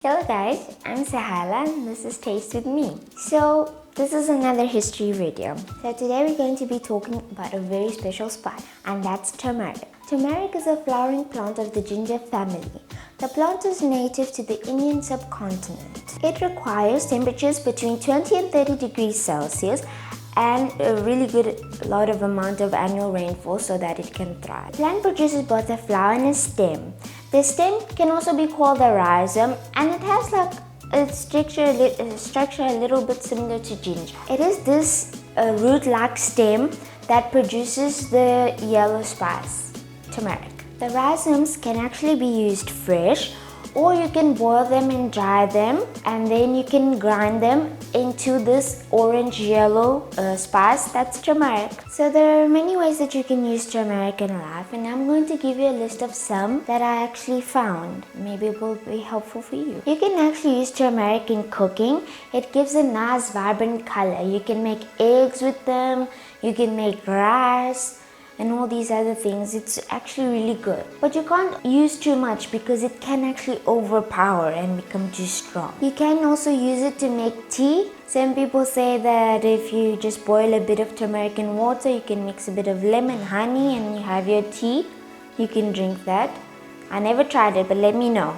Hello guys, I'm Sahala and this is Taste with me. So this is another history video. So today we're going to be talking about a very special spice, and that's turmeric. Turmeric is a flowering plant of the ginger family. The plant is native to the Indian subcontinent. It requires temperatures between 20 and 30 degrees Celsius and a really good lot of amount of annual rainfall so that it can thrive. The plant produces both a flower and a stem. The stem can also be called a rhizome, and it has like a structure a little bit similar to ginger. It is this root-like stem that produces the yellow spice, turmeric. The rhizomes can actually be used fresh, or you can boil them and dry them, and then you can grind them into this orange-yellow spice that's turmeric. So there are many ways that you can use turmeric in life, and I'm going to give you a list of some that I actually found. Maybe it will be helpful for you. You can actually use turmeric in cooking. It gives a nice vibrant color. You can make eggs with them, you can make rice, and all these other things. It's actually really good. But you can't use too much because it can actually overpower and become too strong. You can also use it to make tea. Some people say that if you just boil a bit of turmeric in water, you can mix a bit of lemon, honey, and you have your tea. You can drink that. I never tried it, but let me know.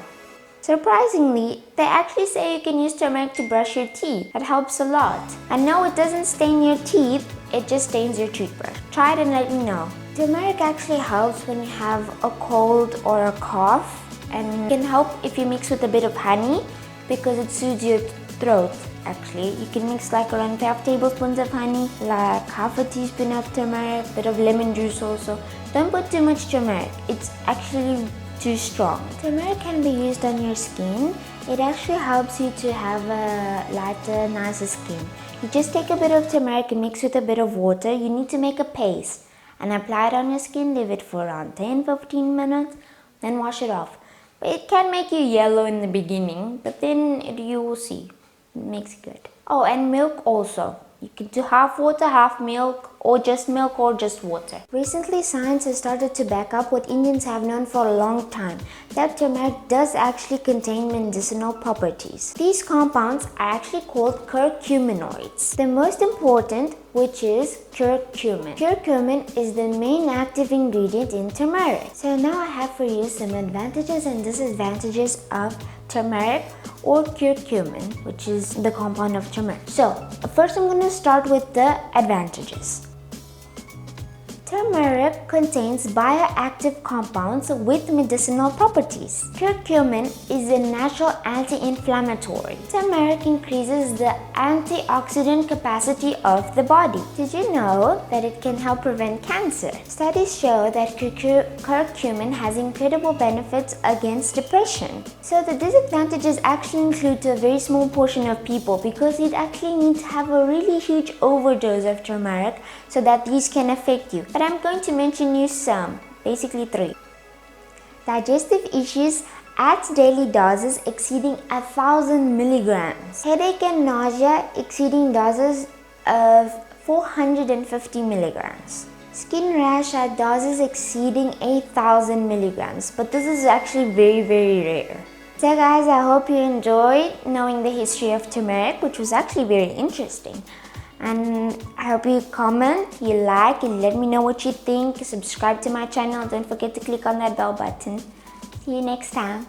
Surprisingly, they actually say you can use turmeric to brush your teeth. That helps a lot. And no, it doesn't stain your teeth, it just stains your toothbrush. Try it and let me know. Turmeric actually helps when you have a cold or a cough, and can help if you mix with a bit of honey because it soothes your throat. Actually, you can mix like around 5 tablespoons of honey, like half a teaspoon of turmeric, a bit of lemon juice also. Don't put too much turmeric, it's actually too strong. Turmeric can be used on your skin. It actually helps you to have a lighter, nicer skin. You just take a bit of turmeric and mix with a bit of water. You need to make a paste and apply it on your skin. Leave it for around 10-15 minutes, then wash it off. But it can make you yellow in the beginning, but then you will see. It makes it good. Oh, and milk also. You can do half water, half milk, or just water. Recently, science has started to back up what Indians have known for a long time, that turmeric does actually contain medicinal properties. These compounds are actually called curcuminoids. The most important, which is curcumin. Curcumin is the main active ingredient in turmeric. So now I have for you some advantages and disadvantages of turmeric or curcumin, which is the compound of turmeric. So first I'm going to start with the advantages. Turmeric contains bioactive compounds with medicinal properties. Curcumin is a natural anti-inflammatory. Turmeric increases the antioxidant capacity of the body. Did you know that it can help prevent cancer? Studies show that curcumin has incredible benefits against depression. So the disadvantages actually include to a very small portion of people, because you'd actually need to have a really huge overdose of turmeric so that these can affect you. But I'm going to mention you some, basically 3. Digestive issues at daily doses exceeding 1,000 milligrams. Headache and nausea exceeding doses of 450 milligrams. Skin rash at doses exceeding 8,000 milligrams. But this is actually very, very rare. So guys, I hope you enjoyed knowing the history of turmeric, which was actually very interesting. And I hope you comment, you like, and let me know what you think. Subscribe to my channel. Don't forget to click on that bell button. See you next time.